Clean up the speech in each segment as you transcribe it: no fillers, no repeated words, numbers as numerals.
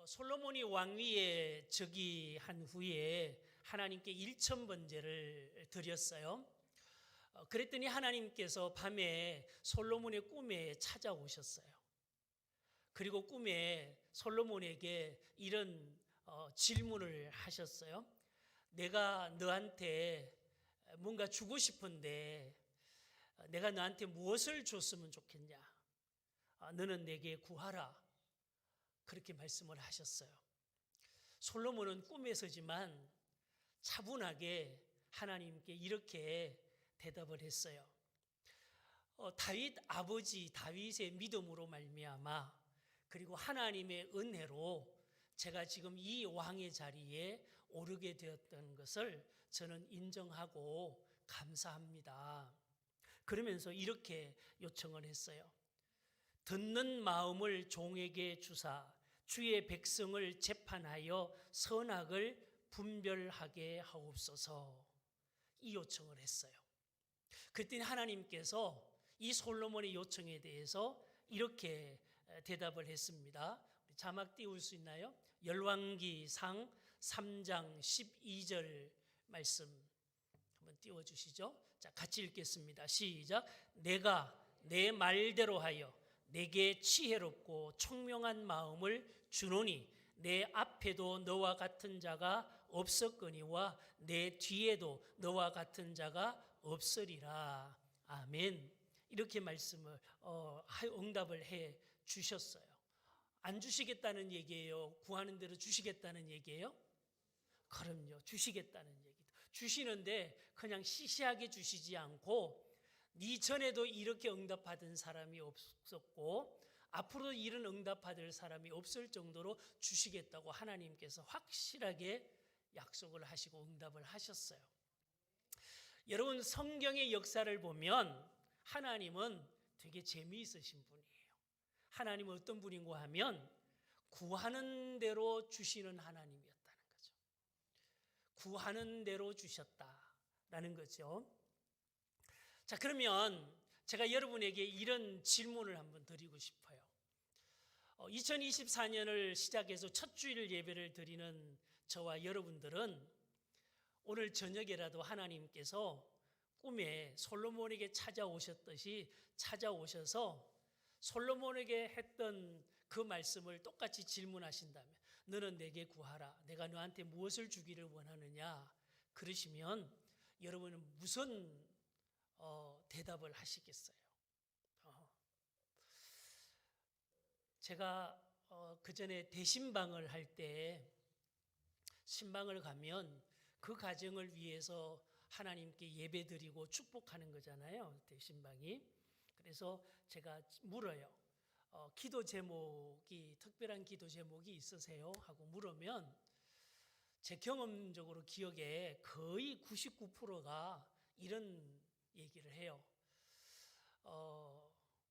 솔로몬이 왕위에 즉위한 후에 하나님께 일천번제를 드렸어요. 그랬더니 하나님께서 밤에 솔로몬의 꿈에 찾아오셨어요. 그리고 꿈에 솔로몬에게 이런 질문을 하셨어요. 내가 너한테 뭔가 주고 싶은데 내가 너한테 무엇을 줬으면 좋겠냐? 너는 내게 구하라. 그렇게 말씀을 하셨어요. 솔로몬은 꿈에서지만 차분하게 하나님께 이렇게 대답을 했어요. 다윗 아버지 다윗의 믿음으로 말미암아 그리고 하나님의 은혜로 제가 지금 이 왕의 자리에 오르게 되었던 것을 저는 인정하고 감사합니다. 그러면서 이렇게 요청을 했어요. 듣는 마음을 종에게 주사 주의 백성을 재판하여 선악을 분별하게 하옵소서. 이 요청을 했어요. 그랬더니 하나님께서 이 솔로몬의 요청에 대해서 이렇게 대답을 했습니다. 자막 띄울 수 있나요? 열왕기상 3장 12절 말씀 한번 띄워주시죠. 자, 같이 읽겠습니다. 시작. 내가 내 말대로 하여 내게 지혜롭고 총명한 마음을 주노니 내 앞에도 너와 같은 자가 없었거니와 내 뒤에도 너와 같은 자가 없으리라. 아멘. 이렇게 말씀을 응답을 해 주셨어요. 안 주시겠다는 얘기예요? 구하는 대로 주시겠다는 얘기예요? 그럼요. 주시겠다는 얘기도. 주시는데 그냥 시시하게 주시지 않고 네 전에도 이렇게 응답받은 사람이 없었고 앞으로도 이런 응답받을 사람이 없을 정도로 주시겠다고 하나님께서 확실하게 약속을 하시고 응답을 하셨어요. 여러분, 성경의 역사를 보면 하나님은 되게 재미있으신 분이에요. 하나님은 어떤 분인가 하면 구하는 대로 주시는 하나님이었다는 거죠. 구하는 대로 주셨다라는 거죠. 자, 그러면 제가 여러분에게 이런 질문을 한번 드리고 싶어요. 2024년을 시작해서 첫 주일 예배를 드리는 저와 여러분들은 오늘 저녁에라도 하나님께서 꿈에 솔로몬에게 찾아오셨듯이 찾아오셔서 솔로몬에게 했던 그 말씀을 똑같이 질문하신다면 너는 내게 구하라. 내가 너한테 무엇을 주기를 원하느냐? 그러시면 여러분은 무슨 대답을 하시겠어요? 제가 그 전에 대신방을 할 때 신방을 가면 그 가정을 위해서 하나님께 예배드리고 축복하는 거잖아요. 대신방이. 그래서 제가 물어요. 기도 제목이 특별한 기도 제목이 있으세요? 하고 물으면 제 경험적으로 기억에 거의 99%가 이런 얘기를 해요.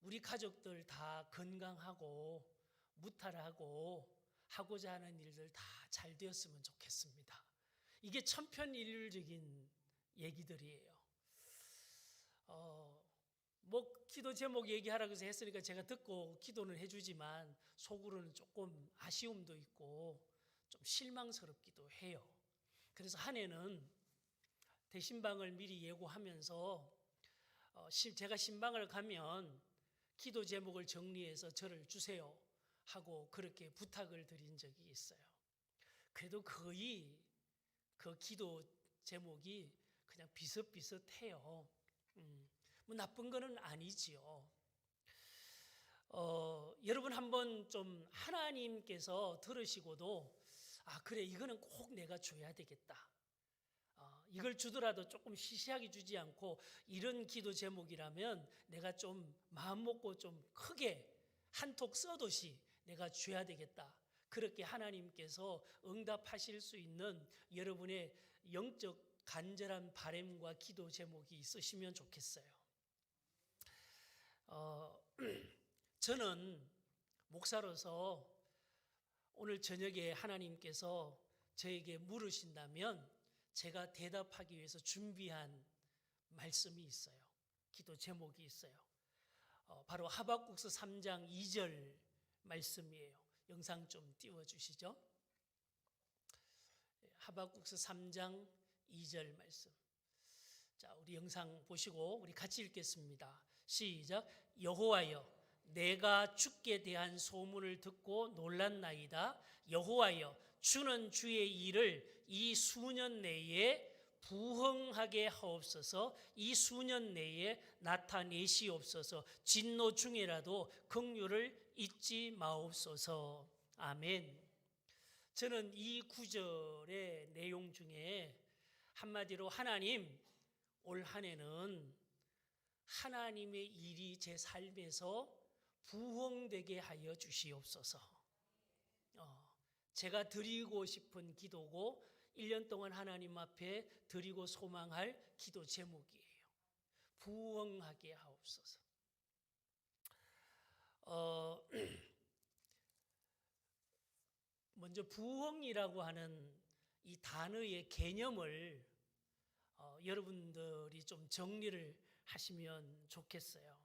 우리 가족들 다 건강하고 무탈하고 하고자 하는 일들 다 잘 되었으면 좋겠습니다. 이게 천편일률적인 얘기들이에요. 뭐 기도 제목 얘기하라고 해서 했으니까 제가 듣고 기도는 해주지만 속으로는 조금 아쉬움도 있고 좀 실망스럽기도 해요. 그래서 한 해는 대신방을 미리 예고하면서 제가 신방을 가면 기도 제목을 정리해서 저를 주세요 하고 그렇게 부탁을 드린 적이 있어요. 그래도 거의 그 기도 제목이 그냥 비슷비슷해요. 뭐 나쁜 거는 아니지요. 여러분 한번 좀 하나님께서 들으시고도 그래 이거는 꼭 내가 줘야 되겠다. 이걸 주더라도 조금 시시하게 주지 않고 이런 기도 제목이라면 내가 좀 마음 먹고 좀 크게 한톡 써듯이 내가 줘야 되겠다. 그렇게 하나님께서 응답하실 수 있는 여러분의 영적 간절한 바람과 기도 제목이 있으시면 좋겠어요. 저는 목사로서 오늘 저녁에 하나님께서 저에게 물으신다면 제가 대답하기 위해서 준비한 말씀이 있어요. 기도 제목이 있어요. 바로 하박국서 3장 2절 말씀이에요. 영상 좀 띄워주시죠. 하박국서 3장 2절 말씀. 자, 우리 영상 보시고 우리 같이 읽겠습니다. 시작. 여호와여, 내가 주께 대한 소문을 듣고 놀랐나이다. 여호와여, 주는 주의 일을 이 수년 내에 부흥하게 하옵소서. 이 수년 내에 나타내시옵소서. 진노 중에라도 긍휼을 잊지 마옵소서. 아멘. 저는 이 구절의 내용 중에 한마디로 하나님, 올 한 해는 하나님의 일이 제 삶에서 부흥되게 하여 주시옵소서. 제가 드리고 싶은 기도고 1년 동안 하나님 앞에 드리고 소망할 기도 제목이에요. 부흥하게 하옵소서. 먼저 부흥이라고 하는 이 단어의 개념을 여러분들이 좀 정리를 하시면 좋겠어요.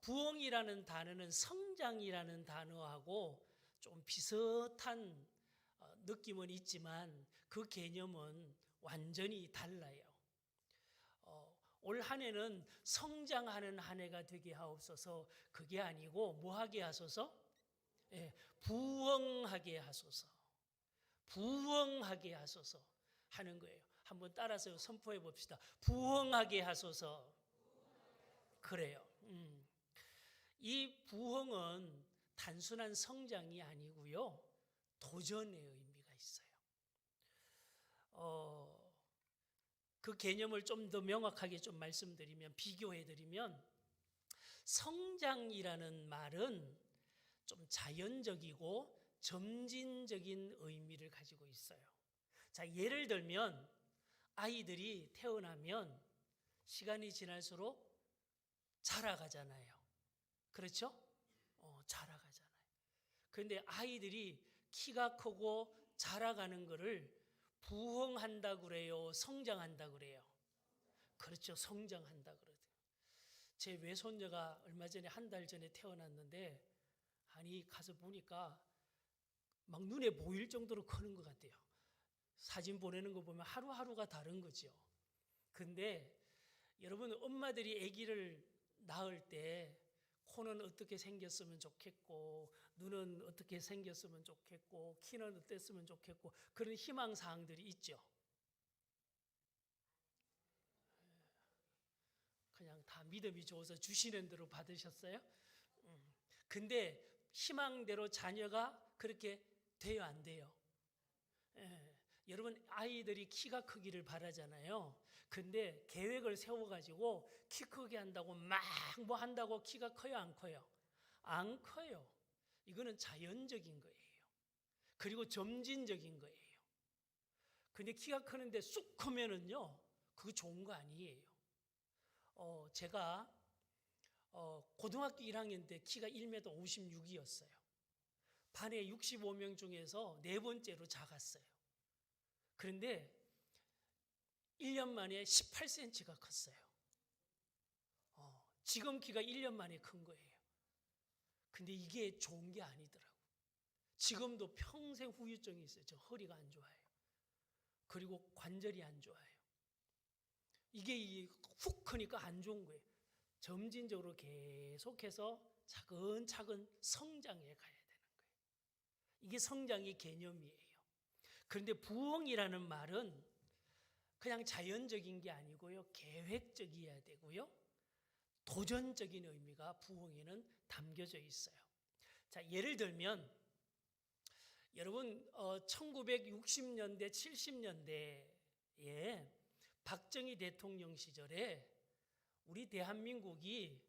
부흥이라는 단어는 성장이라는 단어하고 좀 비슷한 느낌은 있지만 그 개념은 완전히 달라요. 올 한 해는 성장하는 한 해가 되게 하옵소서. 그게 아니고 뭐 하게 하소서? 부흥하게 하소서. 부흥하게 하소서 하는 거예요. 한번 따라서 선포해 봅시다. 부흥하게 하소서. 그래요. 이 부흥은 단순한 성장이 아니고요, 도전의 의미가 있어요. 그 개념을 좀 더 명확하게 좀 말씀드리면, 비교해드리면, 성장이라는 말은 좀 자연적이고 점진적인 의미를 가지고 있어요. 자, 예를 들면 아이들이 태어나면 시간이 지날수록 자라가잖아요. 그렇죠? 자라가잖아요. 그런데 아이들이 키가 크고 자라가는 거를 부흥한다 그래요? 성장한다 그래요? 그렇죠. 성장한다 그러대요. 제 외손녀가 얼마 전에 한 달 전에 태어났는데, 아니 가서 보니까 막 눈에 보일 정도로 크는 것 같아요. 사진 보내는 거 보면 하루하루가 다른 거죠. 근데 여러분, 엄마들이 아기를 낳을 때 코는 어떻게 생겼으면 좋겠고, 눈은 어떻게 생겼으면 좋겠고, 키는 어땠으면 좋겠고, 그런 희망사항들이 있죠. 그냥 다 믿음이 좋아서 주시는 대로 받으셨어요? 근데 희망대로 자녀가 그렇게 돼요, 안 돼요? 여러분, 아이들이 키가 크기를 바라잖아요. 근데 계획을 세워가지고 키 크게 한다고 막 뭐 한다고 키가 커요, 안 커요? 안 커요. 이거는 자연적인 거예요. 그리고 점진적인 거예요. 근데 키가 크는데 쑥 크면은요, 그거 좋은 거 아니에요. 제가 고등학교 1학년 때 키가 1m 56이었어요. 반에 65명 중에서 네 번째로 작았어요. 그런데 1년 만에 18cm가 컸어요. 지금 키가 1년 만에 큰 거예요. 근데 이게 좋은 게 아니더라고. 지금도 평생 후유증이 있어요. 저 허리가 안 좋아요. 그리고 관절이 안 좋아요. 이게 훅 크니까 안 좋은 거예요. 점진적으로 계속해서 차근차근 성장해 가야 되는 거예요. 이게 성장의 개념이에요. 그런데 부흥이라는 말은 그냥 자연적인 게 아니고요, 계획적이어야 되고요, 도전적인 의미가 부흥에는 담겨져 있어요. 자, 예를 들면 여러분, 1960년대 70년대에 박정희 대통령 시절에 우리 대한민국이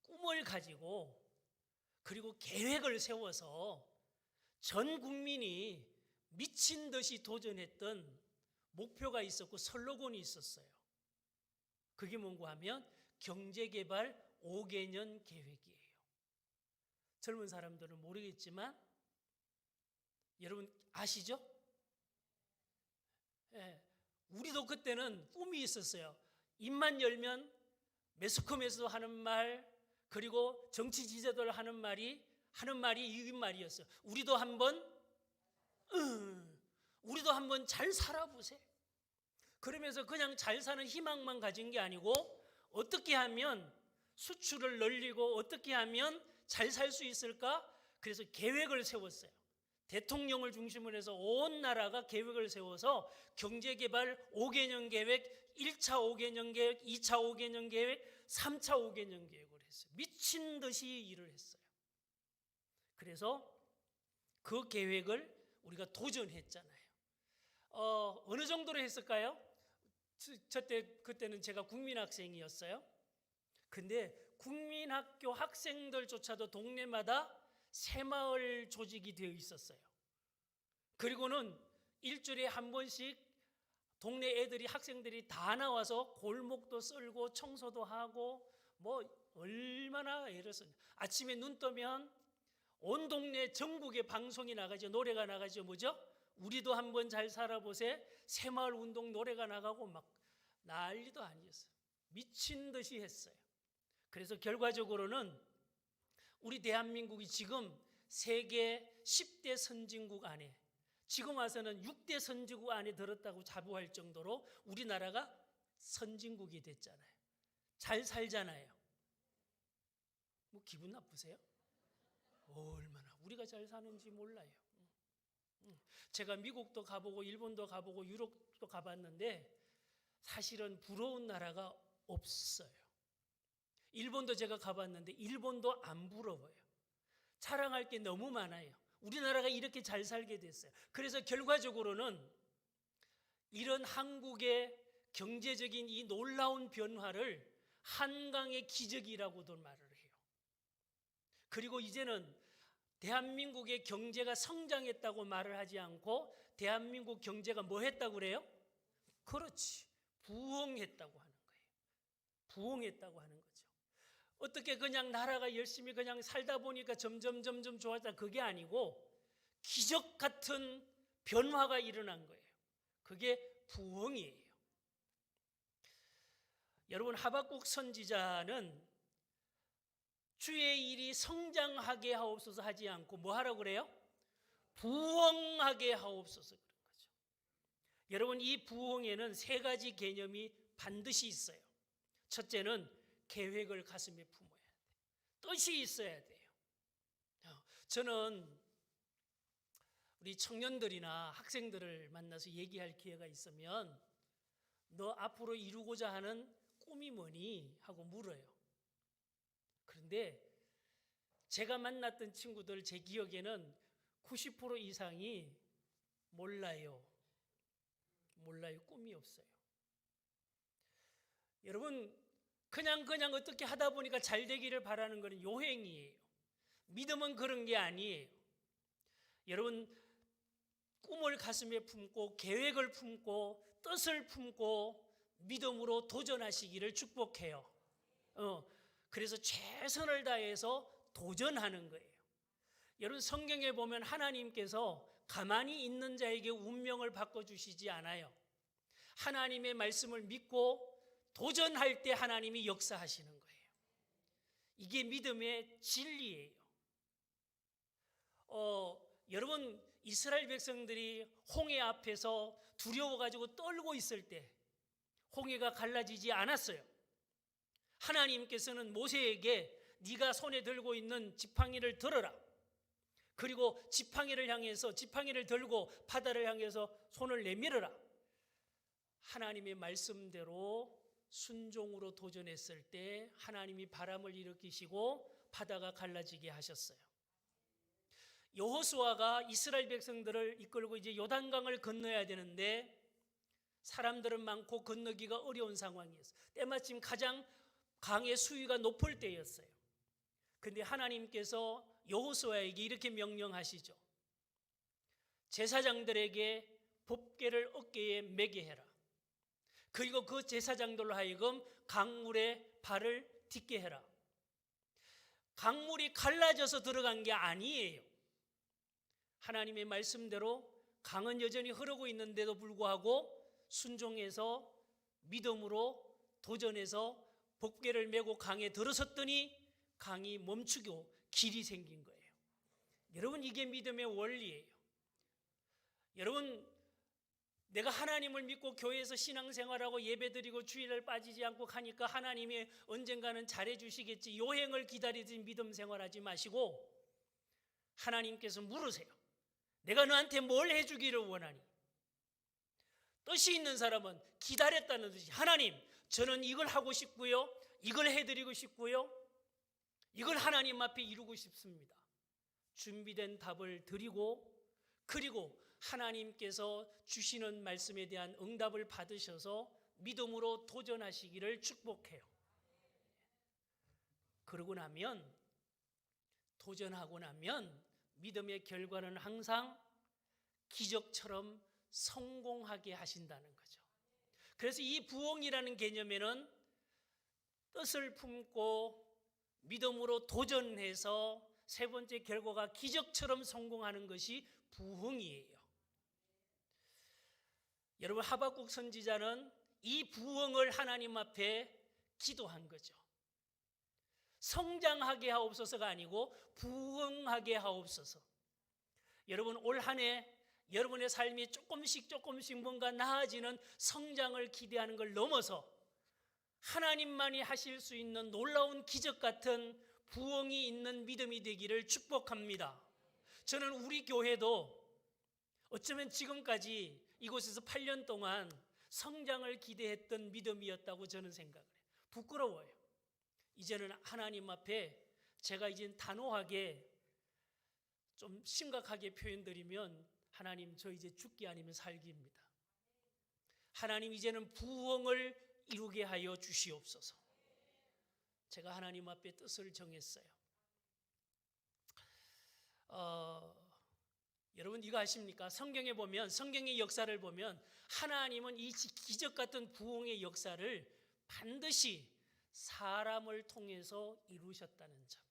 꿈을 가지고 그리고 계획을 세워서 전 국민이 미친 듯이 도전했던 목표가 있었고 슬로건이 있었어요. 그게 뭔가 하면 경제개발 5개년 계획이에요. 젊은 사람들은 모르겠지만 여러분 아시죠? 우리도 그때는 꿈이 있었어요. 입만 열면 매스컴에서 하는 말, 그리고 정치 지도자들 하는 말이 하는 말이 이 말이었어요. 우리도 한번 잘 살아보세요. 그러면서 그냥 잘 사는 희망만 가진 게 아니고 어떻게 하면 수출을 늘리고 어떻게 하면 잘 살 수 있을까? 그래서 계획을 세웠어요. 대통령을 중심으로 해서 온 나라가 계획을 세워서 경제개발 5개년 계획, 1차 5개년 계획, 2차 5개년 계획, 3차 5개년 계획을 했어요. 미친 듯이 일을 했어요. 그래서 그 계획을 우리가 도전했잖아요. 어느 정도로 했을까요? 그때는 제가 국민학생이었어요. 근데 국민학교 학생들조차도 동네마다 새마을 조직이 되어 있었어요. 그리고는 일주일에 한 번씩 동네 애들이 학생들이 다 나와서 골목도 쓸고 청소도 하고 뭐 얼마나 애를 썼냐. 아침에 눈 뜨면 온 동네 전국에 방송이 나가죠. 노래가 나가죠. 뭐죠? 우리도 한번 잘 살아보세. 새마을 운동 노래가 나가고 막 난리도 아니었어요. 미친 듯이 했어요. 그래서 결과적으로는 우리 대한민국이 지금 세계 10대 선진국 안에, 지금 와서는 6대 선진국 안에 들었다고 자부할 정도로 우리나라가 선진국이 됐잖아요. 잘 살잖아요. 뭐 기분 나쁘세요? 얼마나 우리가 잘 사는지 몰라요. 제가 미국도 가보고 일본도 가보고 유럽도 가봤는데 사실은 부러운 나라가 없어요. 일본도 제가 가봤는데 일본도 안 부러워요. 자랑할 게 너무 많아요. 우리나라가 이렇게 잘 살게 됐어요. 그래서 결과적으로는 이런 한국의 경제적인 이 놀라운 변화를 한강의 기적이라고도 말을 해요. 그리고 이제는 대한민국의 경제가 성장했다고 말을 하지 않고 대한민국 경제가 뭐 했다고 그래요? 그렇지. 부흥했다고 하는 거예요. 부흥했다고 하는 거죠. 어떻게 그냥 나라가 열심히 그냥 살다 보니까 점점 좋아졌다. 그게 아니고 기적 같은 변화가 일어난 거예요. 그게 부흥이에요. 여러분, 하박국 선지자는 주의 일이 성장하게 하옵소서 하지 않고 뭐 하라고 그래요? 부흥하게 하옵소서 그런 거죠. 여러분, 이 부흥에는 세 가지 개념이 반드시 있어요. 첫째는 계획을 가슴에 품어야 돼요. 뜻이 있어야 돼요. 저는 우리 청년들이나 학생들을 만나서 얘기할 기회가 있으면 너 앞으로 이루고자 하는 꿈이 뭐니? 하고 물어요. 그런데 제가 만났던 친구들 제 기억에는 90% 이상이 몰라요. 꿈이 없어요. 여러분, 그냥 어떻게 하다 보니까 잘 되기를 바라는 것은 요행이에요. 믿음은 그런 게 아니에요. 여러분, 꿈을 가슴에 품고 계획을 품고 뜻을 품고 믿음으로 도전하시기를 축복해요. 그래서 최선을 다해서 도전하는 거예요. 여러분, 성경에 보면 하나님께서 가만히 있는 자에게 운명을 바꿔주시지 않아요. 하나님의 말씀을 믿고 도전할 때 하나님이 역사하시는 거예요. 이게 믿음의 진리예요. 여러분, 이스라엘 백성들이 홍해 앞에서 두려워가지고 떨고 있을 때 홍해가 갈라지지 않았어요. 하나님께서는 모세에게 네가 손에 들고 있는 지팡이를 들어라. 그리고 지팡이를 들고 바다를 향해서 손을 내밀어라. 하나님의 말씀대로 순종으로 도전했을 때 하나님이 바람을 일으키시고 바다가 갈라지게 하셨어요. 여호수아가 이스라엘 백성들을 이끌고 이제 요단강을 건너야 되는데 사람들은 많고 건너기가 어려운 상황이었어요. 때마침 가장 강의 수위가 높을 때였어요. 그런데 하나님께서 여호수아에게 이렇게 명령하시죠. 제사장들에게 법궤를 어깨에 매게 해라. 그리고 그 제사장들로 하여금 강물에 발을 딛게 해라. 강물이 갈라져서 들어간 게 아니에요. 하나님의 말씀대로 강은 여전히 흐르고 있는데도 불구하고 순종해서 믿음으로 도전해서 법궤를 메고 강에 들어섰더니 강이 멈추고 길이 생긴 거예요. 여러분, 이게 믿음의 원리예요. 여러분, 내가 하나님을 믿고 교회에서 신앙생활하고 예배드리고 주일을 빠지지 않고 하니까 하나님이 언젠가는 잘해주시겠지, 요행을 기다리듯이 믿음 생활하지 마시고 하나님께서 물으세요. 내가 너한테 뭘 해주기를 원하니? 뜻이 있는 사람은 기다렸다는 뜻이, 하나님, 저는 이걸 하고 싶고요, 이걸 해드리고 싶고요, 이걸 하나님 앞에 이루고 싶습니다. 준비된 답을 드리고, 그리고 하나님께서 주시는 말씀에 대한 응답을 받으셔서 믿음으로 도전하시기를 축복해요. 그러고 나면, 도전하고 나면 믿음의 결과는 항상 기적처럼 성공하게 하신다는 거죠. 그래서 이 부흥이라는 개념에는 뜻을 품고 믿음으로 도전해서 세 번째 결과가 기적처럼 성공하는 것이 부흥이에요. 여러분, 하박국 선지자는 이 부흥을 하나님 앞에 기도한 거죠. 성장하게 하옵소서가 아니고 부흥하게 하옵소서. 여러분, 올 한 해 여러분의 삶이 조금씩 뭔가 나아지는 성장을 기대하는 걸 넘어서 하나님만이 하실 수 있는 놀라운 기적 같은 부흥이 있는 믿음이 되기를 축복합니다. 저는 우리 교회도 어쩌면 지금까지 이곳에서 8년 동안 성장을 기대했던 믿음이었다고 저는 생각을 해요. 부끄러워요. 이제는 하나님 앞에 제가 이제 단호하게 좀 심각하게 표현드리면, 하나님, 저 이제 죽기 아니면 살기입니다. 하나님, 이제는 부흥을 이루게 하여 주시옵소서. 제가 하나님 앞에 뜻을 정했어요. 여러분, 이거 아십니까? 성경에 보면, 성경의 역사를 보면 하나님은 이 기적 같은 부흥의 역사를 반드시 사람을 통해서 이루셨다는 점.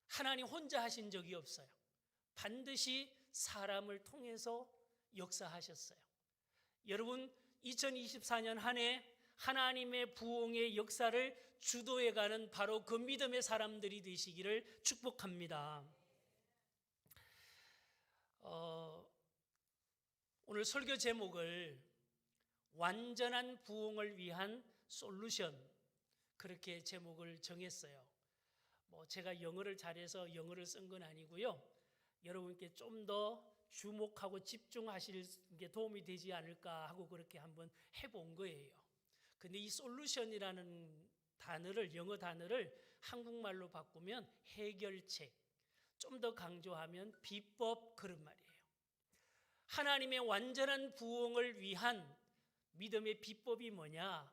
하나님 혼자 하신 적이 없어요. 반드시 사람을 통해서 역사하셨어요. 여러분, 2024년 한 해 하나님의 부흥의 역사를 주도해가는 바로 그 믿음의 사람들이 되시기를 축복합니다. 오늘 설교 제목을 완전한 부흥을 위한 솔루션, 그렇게 제목을 정했어요. 제가 영어를 잘해서 영어를 쓴 건 아니고요, 여러분께 좀 더 주목하고 집중하실 게 도움이 되지 않을까 하고 그렇게 한번 해본 거예요. 근데 이 솔루션이라는 단어를, 영어 단어를 한국말로 바꾸면 해결책, 좀 더 강조하면 비법, 그런 말이에요. 하나님의 완전한 부흥을 위한 믿음의 비법이 뭐냐,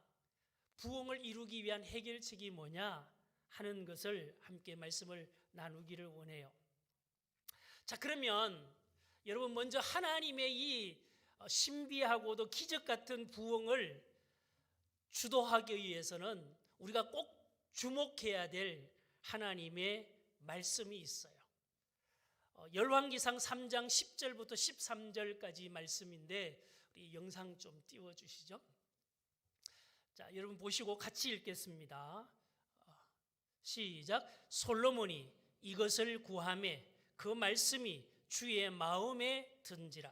부흥을 이루기 위한 해결책이 뭐냐 하는 것을 함께 말씀을 나누기를 원해요. 자, 그러면 여러분, 먼저 하나님의 이 신비하고도 기적 같은 부흥을 주도하기 위해서는 우리가 꼭 주목해야 될 하나님의 말씀이 있어요. 열왕기상 3장 10절부터 13절까지 말씀인데, 우리 영상 좀 띄워주시죠. 자, 여러분 보시고 같이 읽겠습니다. 시작. 솔로몬이 이것을 구하매 그 말씀이 주의 마음에 든지라.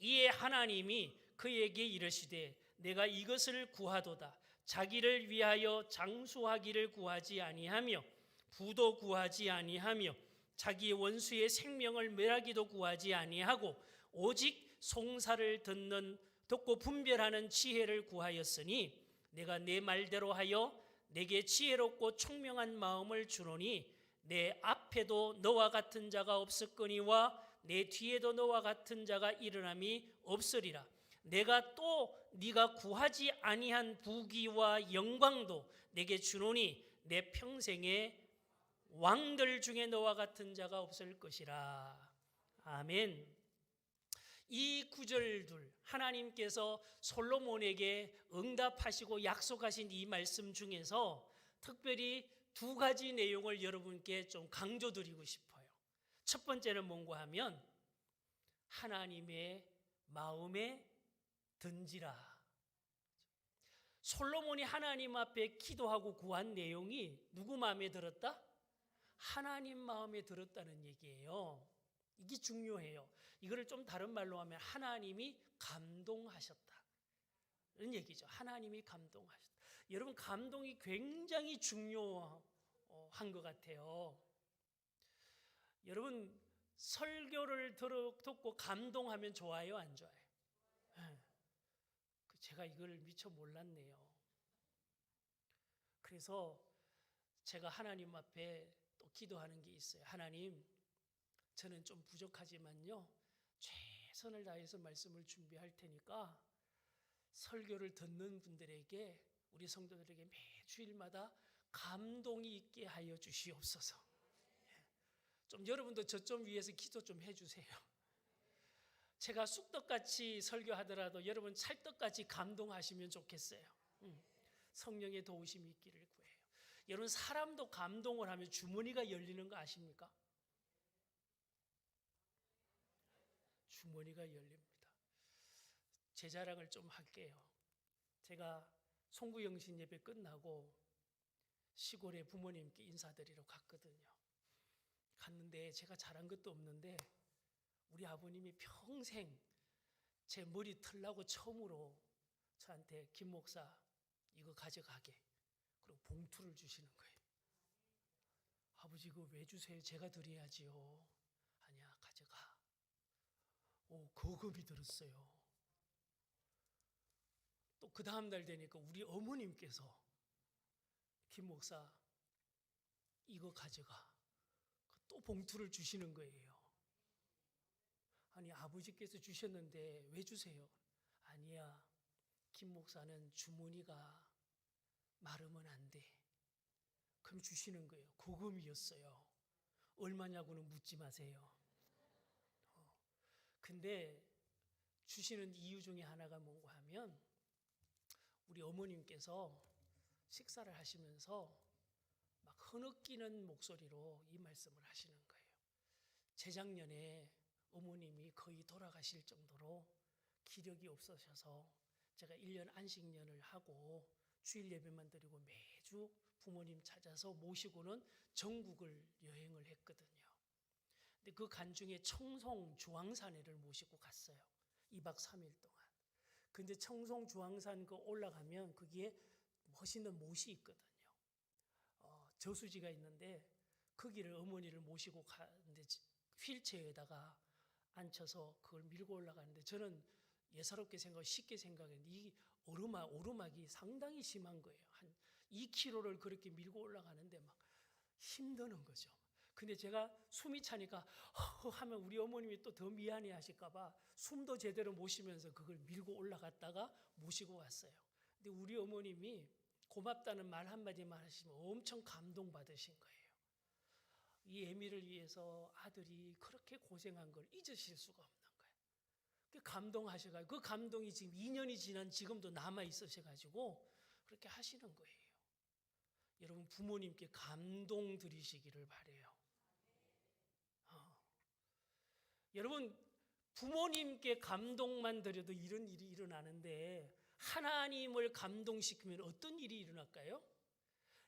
이에 하나님이 그에게 이르시되 내가 이것을 구하도다. 자기를 위하여 장수하기를 구하지 아니하며 부도 구하지 아니하며 자기의 원수의 생명을 멸하기도 구하지 아니하고 오직 송사를 듣고 분별하는 지혜를 구하였으니 내가 내 말대로 하여 내게 지혜롭고 총명한 마음을 주노니 내 앞에도 너와 같은 자가 없었거니와 내 뒤에도 너와 같은 자가 일어남이 없으리라. 내가 또 네가 구하지 아니한 부귀와 영광도 내게 주노니 내 평생에 왕들 중에 너와 같은 자가 없을 것이라. 아멘. 이 구절들, 하나님께서 솔로몬에게 응답하시고 약속하신 이 말씀 중에서 특별히 두 가지 내용을 여러분께 좀 강조드리고 싶어요. 첫 번째는 뭔가 하면 하나님의 마음에 든지라. 솔로몬이 하나님 앞에 기도하고 구한 내용이 누구 마음에 들었다? 하나님 마음에 들었다는 얘기예요. 이게 중요해요. 이거를 좀 다른 말로 하면 하나님이 감동하셨다. 이런 얘기죠. 하나님이 감동하셨다. 여러분, 감동이 굉장히 중요한 것 같아요. 여러분, 설교를 듣고 감동하면 좋아요, 안 좋아요? 제가 이걸 미처 몰랐네요. 그래서 제가 하나님 앞에 또 기도하는 게 있어요. 하나님, 저는 좀 부족하지만요, 최선을 다해서 말씀을 준비할 테니까 설교를 듣는 분들에게, 우리 성도들에게 매주일마다 감동이 있게 하여 주시옵소서. 좀 여러분도 저 좀 위해서 기도 좀 해주세요. 제가 쑥떡같이 설교하더라도 여러분 찰떡같이 감동하시면 좋겠어요. 성령의 도우심이 있기를 구해요. 여러분, 사람도 감동을 하면 주머니가 열리는 거 아십니까? 주머니가 열립니다. 제 자랑을 좀 할게요. 제가 송구영신 예배 끝나고 시골에 부모님께 인사드리러 갔거든요. 갔는데 제가 잘한 것도 없는데 우리 아버님이 평생 제 머리 털라고 처음으로 저한테 김 목사 이거 가져가게, 그리고 봉투를 주시는 거예요. 아버지 이거 왜 주세요? 제가 드려야지요. 아니야, 가져가. 거금이 들었어요. 또 그 다음 날 되니까 우리 어머님께서 김 목사 이거 가져가, 또 봉투를 주시는 거예요. 아니, 아버지께서 주셨는데 왜 주세요? 아니야, 김 목사는 주머니가 마르면 안 돼. 그럼 주시는 거예요. 고금이었어요. 얼마냐고는 묻지 마세요. 근데 주시는 이유 중에 하나가 뭔가 하면, 우리 어머님께서 식사를 하시면서 막 흐느끼는 목소리로 이 말씀을 하시는 거예요. 재작년에 어머님이 거의 돌아가실 정도로 기력이 없으셔서 제가 1년 안식년을 하고 주일 예배만 드리고 매주 부모님 찾아서 모시고는 전국을 여행을 했거든요. 근데 그 간중에 청송 주황산에를 모시고 갔어요. 2박 3일 동안. 근데 청송 주황산 그 올라가면 거기에 멋있는 못이 있거든요. 저수지가 있는데 거기를 어머니를 모시고 가는데 휠체어에다가 앉혀서 그걸 밀고 올라가는데, 저는 예사롭게 생각하고 쉽게 생각했는데 이 오르막이 상당히 심한 거예요. 한 2km를 그렇게 밀고 올라가는데 막 힘드는 거죠. 근데 제가 숨이 차니까 하면 우리 어머님이 또 더 미안해 하실까 봐 숨도 제대로 못 쉬면서 그걸 밀고 올라갔다가 모시고 왔어요. 근데 우리 어머님이 고맙다는 말 한마디만 하시면 엄청 감동받으신 거예요. 이 애미를 위해서 아들이 그렇게 고생한 걸 잊으실 수가 없는 거예요. 감동하셔가지고 그 감동이 지금 2년이 지난 지금도 남아 있으셔가지고 그렇게 하시는 거예요. 여러분, 부모님께 감동 드리시기를 바라요. 여러분, 부모님께 감동만 드려도 이런 일이 일어나는데 하나님을 감동시키면 어떤 일이 일어날까요?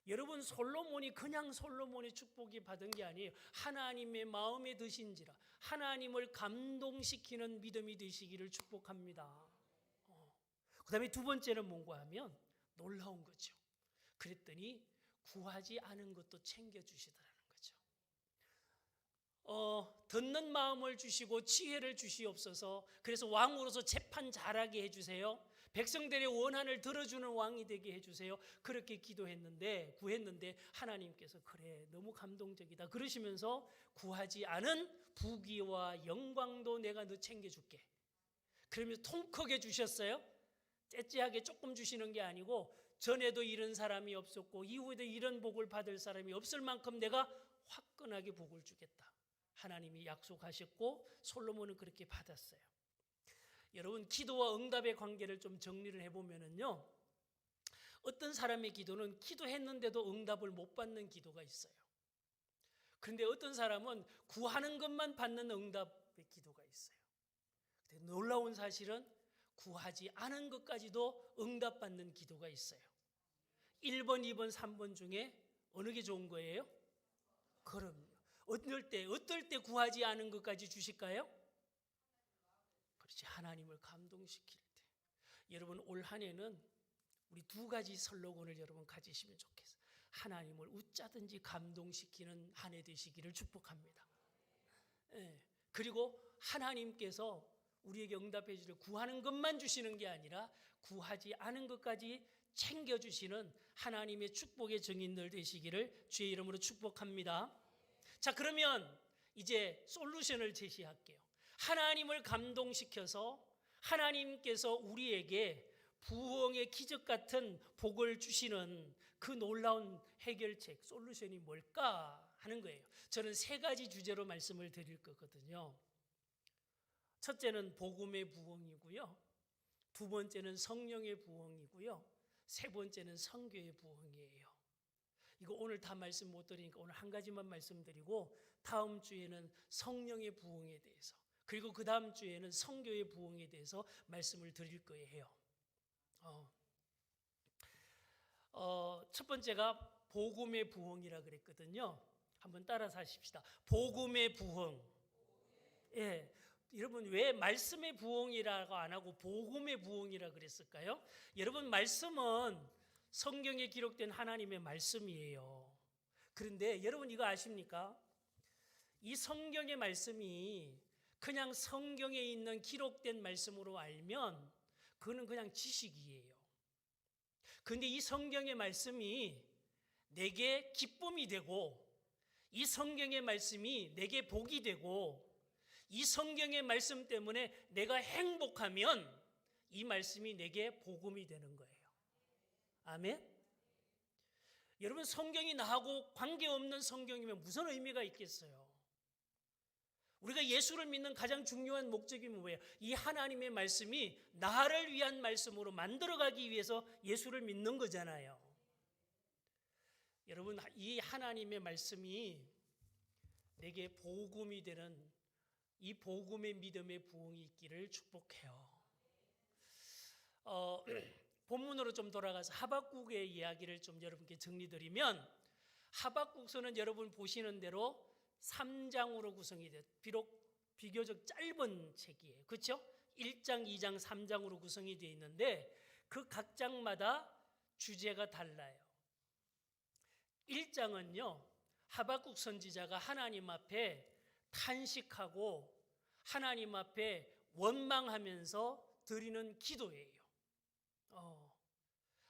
여러분, 솔로몬이 그냥 솔로몬의 축복이 받은 게 아니에요. 하나님의 마음에 드신지라 하나님을 감동시키는 믿음이 되시기를 축복합니다. 그 다음에 두 번째는 뭔가 하면 놀라운 거죠. 그랬더니 구하지 않은 것도 챙겨주시더라는 거죠. 듣는 마음을 주시고 지혜를 주시옵소서. 그래서 왕으로서 재판 잘하게 해주세요. 백성들의 원한을 들어주는 왕이 되게 해주세요. 그렇게 구했는데 하나님께서 그래, 너무 감동적이다 그러시면서 구하지 않은 부귀와 영광도 내가 너 챙겨줄게. 그러면서 통 크게 주셨어요. 째째하게 조금 주시는 게 아니고 전에도 이런 사람이 없었고 이후에도 이런 복을 받을 사람이 없을 만큼 내가 화끈하게 복을 주겠다. 하나님이 약속하셨고 솔로몬은 그렇게 받았어요. 여러분, 기도와 응답의 관계를 좀 정리를 해보면요, 어떤 사람의 기도는 기도했는데도 응답을 못 받는 기도가 있어요. 그런데 어떤 사람은 구하는 것만 받는 응답의 기도가 있어요. 근데 놀라운 사실은 구하지 않은 것까지도 응답받는 기도가 있어요. 1번, 2번, 3번 중에 어느 게 좋은 거예요? 그럼 어떨 때 구하지 않은 것까지 주실까요? 그렇지, 하나님을 감동시킬 때. 여러분 올 한 해는 우리 두 가지 슬로건을 여러분 가지시면 좋겠어요. 하나님을 웃자든지 감동시키는 한 해 되시기를 축복합니다. 예. 그리고 하나님께서 우리에게 응답해 주시려 구하는 것만 주시는 게 아니라 구하지 않은 것까지 챙겨주시는 하나님의 축복의 증인들 되시기를 주의 이름으로 축복합니다. 자, 그러면 이제 솔루션을 제시할게요. 하나님을 감동시켜서 하나님께서 우리에게 부흥의 기적 같은 복을 주시는 그 놀라운 해결책, 솔루션이 뭘까 하는 거예요. 저는 세 가지 주제로 말씀을 드릴 거거든요. 첫째는 복음의 부흥이고요. 두 번째는 성령의 부흥이고요. 세 번째는 선교의 부흥이에요. 이거 오늘 다 말씀 못 드리니까 오늘 한 가지만 말씀드리고 다음 주에는 성령의 부흥에 대해서, 그리고 그 다음 주에는 선교의 부흥에 대해서 말씀을 드릴 거예요. 첫 번째가 복음의 부흥이라 그랬거든요. 한번 따라서 하십시다. 복음의 부흥. 예, 여러분 왜 말씀의 부흥이라고 안 하고 복음의 부흥이라 그랬을까요? 여러분 말씀은 성경에 기록된 하나님의 말씀이에요. 그런데 여러분 이거 아십니까? 이 성경의 말씀이 그냥 성경에 있는 기록된 말씀으로 알면 그거는 그냥 지식이에요. 그런데 이 성경의 말씀이 내게 기쁨이 되고, 이 성경의 말씀이 내게 복이 되고, 이 성경의 말씀 때문에 내가 행복하면 이 말씀이 내게 복음이 되는 거예요. 아멘? 여러분 성경이 나하고 관계없는 성경이면 무슨 의미가 있겠어요? 우리가 예수를 믿는 가장 중요한 목적이 뭐예요? 이 하나님의 말씀이 나를 위한 말씀으로 만들어가기 위해서 예수를 믿는 거잖아요. 여러분 이 하나님의 말씀이 내게 복음이 되는 이 복음의 믿음의 부흥이 있기를 축복해요. 본문으로 좀 돌아가서 하박국의 이야기를 좀 여러분께 정리드리면, 하박국서는 여러분 보시는 대로 3장으로 구성이 돼요. 비록 비교적 짧은 책이에요. 그렇죠? 1장, 2장, 3장으로 구성이 되어 있는데 그 각 장마다 주제가 달라요. 1장은요, 하박국 선지자가 하나님 앞에 탄식하고 하나님 앞에 원망하면서 드리는 기도예요.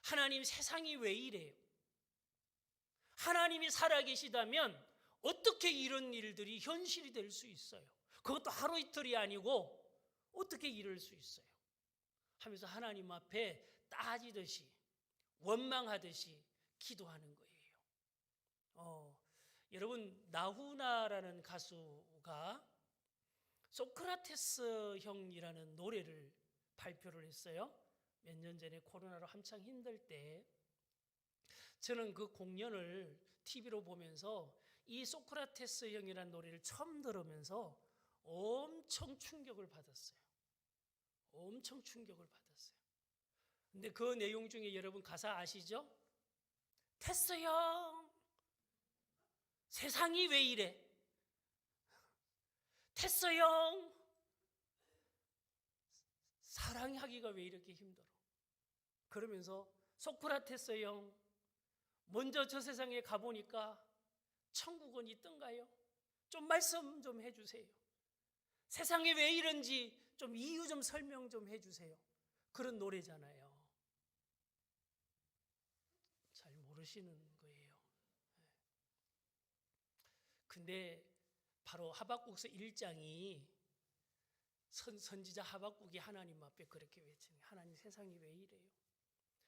하나님 세상이 왜 이래요? 하나님이 살아계시다면 어떻게 이런 일들이 현실이 될 수 있어요? 그것도 하루 이틀이 아니고 어떻게 이럴 수 있어요? 하면서 하나님 앞에 따지듯이 원망하듯이 기도하는 거예요. 여러분 나후나라는 가수가 소크라테스 형이라는 노래를 발표를 했어요. 몇 년 전에 코로나로 한창 힘들 때 저는 그 공연을 TV로 보면서 이 소크라테스 형이라는 노래를 처음 들으면서 엄청 충격을 받았어요. 엄청 충격을 받았어요. 근데 그 내용 중에 여러분 가사 아시죠? 테스 형, 세상이 왜 이래? 테스 형, 사랑하기가 왜 이렇게 힘들어? 그러면서 소크라테스 형, 먼저 저 세상에 가보니까 천국은 있던가요? 좀 말씀 좀 해주세요. 세상에 왜 이런지 좀 이유 좀 설명 좀 해주세요. 그런 노래잖아요. 잘 모르시는 거예요. 근데 바로 하박국서 1장이 선지자 하박국이 하나님 앞에 그렇게 외치는, 하나님 세상이 왜 이래요?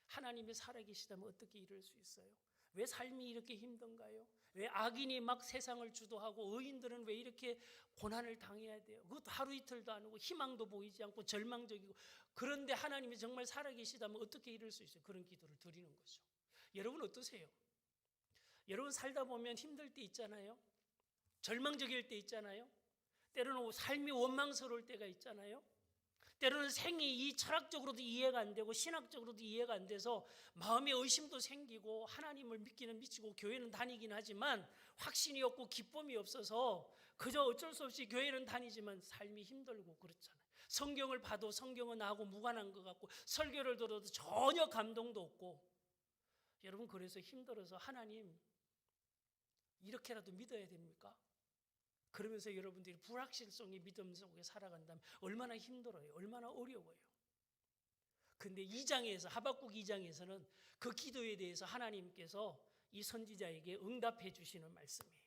하나님이 살아계시다면 어떻게 이럴 수 있어요? 왜 삶이 이렇게 힘든가요? 왜 악인이 막 세상을 주도하고 의인들은 왜 이렇게 고난을 당해야 돼요? 그것도 하루 이틀도 아니고 희망도 보이지 않고 절망적이고, 그런데 하나님이 정말 살아계시다면 어떻게 이럴 수 있어요? 그런 기도를 드리는 거죠. 여러분 어떠세요? 여러분 살다 보면 힘들 때 있잖아요. 절망적일 때 있잖아요. 때로는 삶이 원망스러울 때가 있잖아요. 때로는 생이 이 철학적으로도 이해가 안 되고 신학적으로도 이해가 안 돼서 마음에 의심도 생기고 하나님을 믿기는 미치고 교회는 다니긴 하지만 확신이 없고 기쁨이 없어서 그저 어쩔 수 없이 교회는 다니지만 삶이 힘들고 그렇잖아요. 성경을 봐도 성경은 나하고 무관한 것 같고 설교를 들어도 전혀 감동도 없고 여러분 그래서 힘들어서 하나님 이렇게라도 믿어야 됩니까? 그러면서 여러분들이 불확실성의 믿음 속에 살아간다면 얼마나 힘들어요. 얼마나 어려워요. 근데 2장에서 하박국 2장에서는 그 기도에 대해서 하나님께서 이 선지자에게 응답해 주시는 말씀이에요.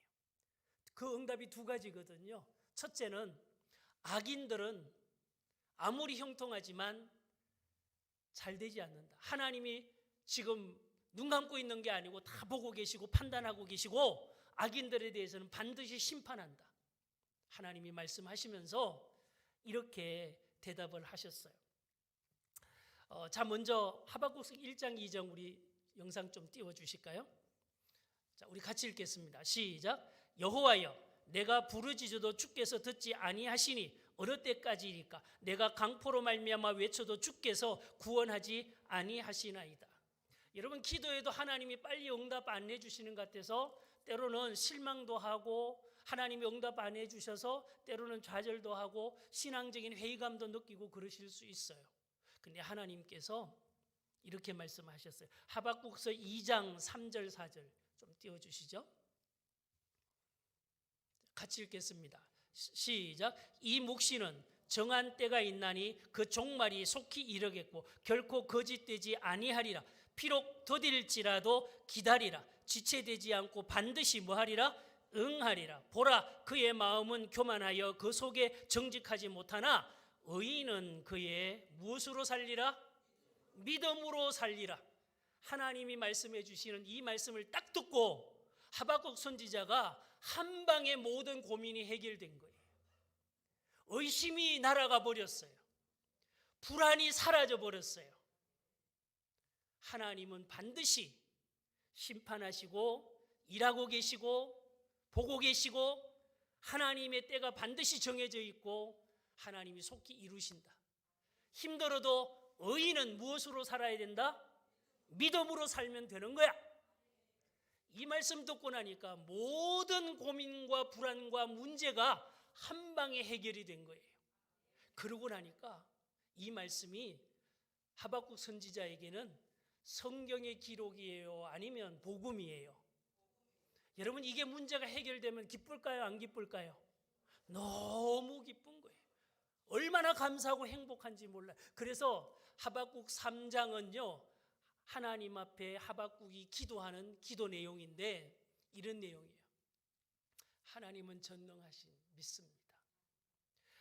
그 응답이 두 가지거든요. 첫째는 악인들은 아무리 형통하지만 잘 되지 않는다. 하나님이 지금 눈 감고 있는 게 아니고 다 보고 계시고 판단하고 계시고 악인들에 대해서는 반드시 심판한다. 하나님이 말씀하시면서 이렇게 대답을 하셨어요. 자, 먼저 하박국서 1장 2장 우리 영상 좀 띄워주실까요? 자, 우리 같이 읽겠습니다. 시작. 여호와여, 내가 부르짖어도 주께서 듣지 아니하시니 어느 때까지이니까 내가 강포로 말미암아 외쳐도 주께서 구원하지 아니하시나이다. 여러분 기도에도 하나님이 빨리 응답 안 해주시는 것 같아서 때로는 실망도 하고 하나님이 응답 안 해주셔서 때로는 좌절도 하고 신앙적인 회의감도 느끼고 그러실 수 있어요. 근데 하나님께서 이렇게 말씀하셨어요. 하박국서 2장 3절 4절 좀 띄워주시죠. 같이 읽겠습니다. 시작. 이 묵시는 정한 때가 있나니 그 종말이 속히 이르겠고 결코 거짓되지 아니하리라. 비록 더딜지라도 기다리라. 지체되지 않고 반드시 뭐하리라? 응하리라. 보라, 그의 마음은 교만하여 그 속에 정직하지 못하나 의인은 그의 무엇으로 살리라? 믿음으로 살리라. 하나님이 말씀해 주시는 이 말씀을 딱 듣고 하박국 선지자가 한 방에 모든 고민이 해결된 거예요. 의심이 날아가 버렸어요. 불안이 사라져 버렸어요. 하나님은 반드시 심판하시고 일하고 계시고 보고 계시고 하나님의 때가 반드시 정해져 있고 하나님이 속히 이루신다. 힘들어도 의인은 무엇으로 살아야 된다? 믿음으로 살면 되는 거야. 이 말씀 듣고 나니까 모든 고민과 불안과 문제가 한 방에 해결이 된 거예요. 그러고 나니까 이 말씀이 하박국 선지자에게는 성경의 기록이에요? 아니면 복음이에요? 여러분 이게 문제가 해결되면 기쁠까요? 안 기쁠까요? 너무 기쁜 거예요. 얼마나 감사하고 행복한지 몰라요. 그래서 하박국 3장은요 하나님 앞에 하박국이 기도하는 기도 내용인데 이런 내용이에요. 하나님은 전능하신 믿습니다.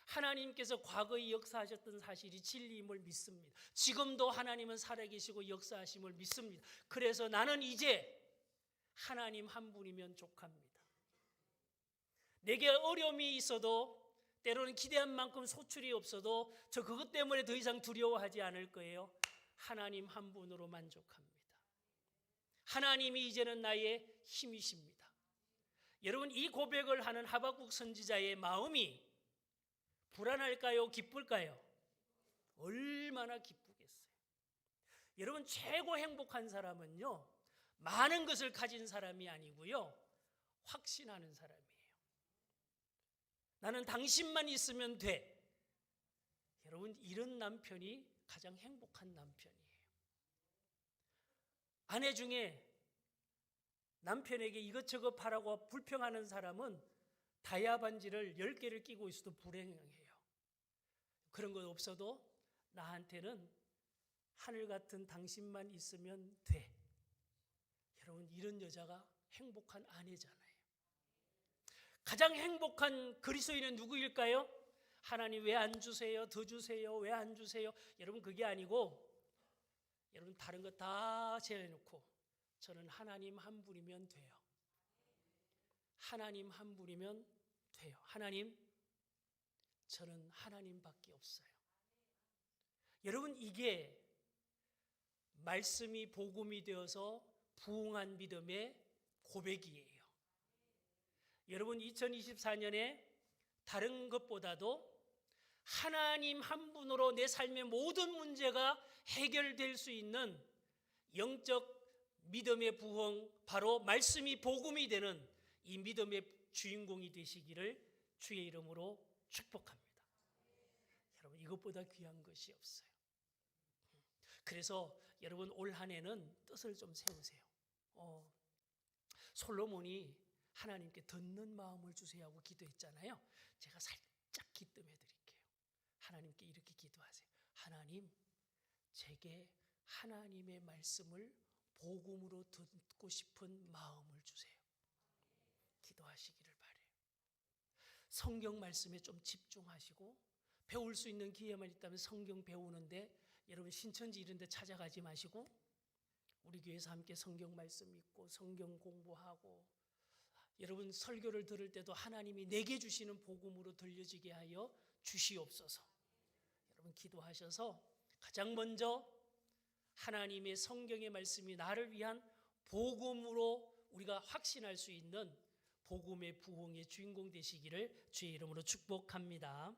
하나님께서 과거에 역사하셨던 사실이 진리임을 믿습니다. 지금도 하나님은 살아계시고 역사하심을 믿습니다. 그래서 나는 이제 하나님 한 분이면 족합니다. 내게 어려움이 있어도 때로는 기대한 만큼 소출이 없어도 저 그것 때문에 더 이상 두려워하지 않을 거예요. 하나님 한 분으로 만족합니다. 하나님이 이제는 나의 힘이십니다. 여러분 이 고백을 하는 하박국 선지자의 마음이 불안할까요? 기쁠까요? 얼마나 기쁘겠어요. 여러분 최고 행복한 사람은요 많은 것을 가진 사람이 아니고요 확신하는 사람이에요. 나는 당신만 있으면 돼. 여러분 이런 남편이 가장 행복한 남편이에요. 아내 중에 남편에게 이것저것 바라고 불평하는 사람은 다이아 반지를 10개를 끼고 있어도 불행해요. 그런 것 없어도 나한테는 하늘 같은 당신만 있으면 돼. 여러분 이런 여자가 행복한 아내잖아요. 가장 행복한 그리스도인은 누구일까요? 하나님 왜 안 주세요? 더 주세요? 왜 안 주세요? 여러분 그게 아니고 여러분 다른 거 다 제외해놓고 저는 하나님 한 분이면 돼요. 하나님 한 분이면 돼요. 하나님 저는 하나님밖에 없어요. 여러분 이게 말씀이 복음이 되어서 부흥한 믿음의 고백이에요. 여러분 2024년에 다른 것보다도 하나님 한 분으로 내 삶의 모든 문제가 해결될 수 있는 영적 믿음의 부흥, 바로 말씀이 복음이 되는 이 믿음의 주인공이 되시기를 주의 이름으로 축복합니다. 여러분, 이것보다 귀한 것이 없어요. 그래서 여러분, 올 한 해는 뜻을 좀 세우세요. 솔로몬이 하나님께 듣는 마음을 주세요 하고 기도했잖아요. 제가 살짝 기뜸해 드릴게요. 하나님께 이렇게 기도하세요. 하나님, 제게 하나님의 말씀을 복음으로 듣고 싶은 마음을 주세요. 기도하시기를 바래요. 성경 말씀에 좀 집중하시고, 배울 수 있는 기회만 있다면 성경 배우는데 여러분 신천지 이런 데 찾아가지 마시고 우리 교회에서 함께 성경 말씀 읽고 성경 공부하고, 여러분 설교를 들을 때도 하나님이 내게 주시는 복음으로 들려지게 하여 주시옵소서. 여러분 기도하셔서 가장 먼저 하나님의 성경의 말씀이 나를 위한 복음으로 우리가 확신할 수 있는 복음의 부흥의 주인공 되시기를 주의 이름으로 축복합니다.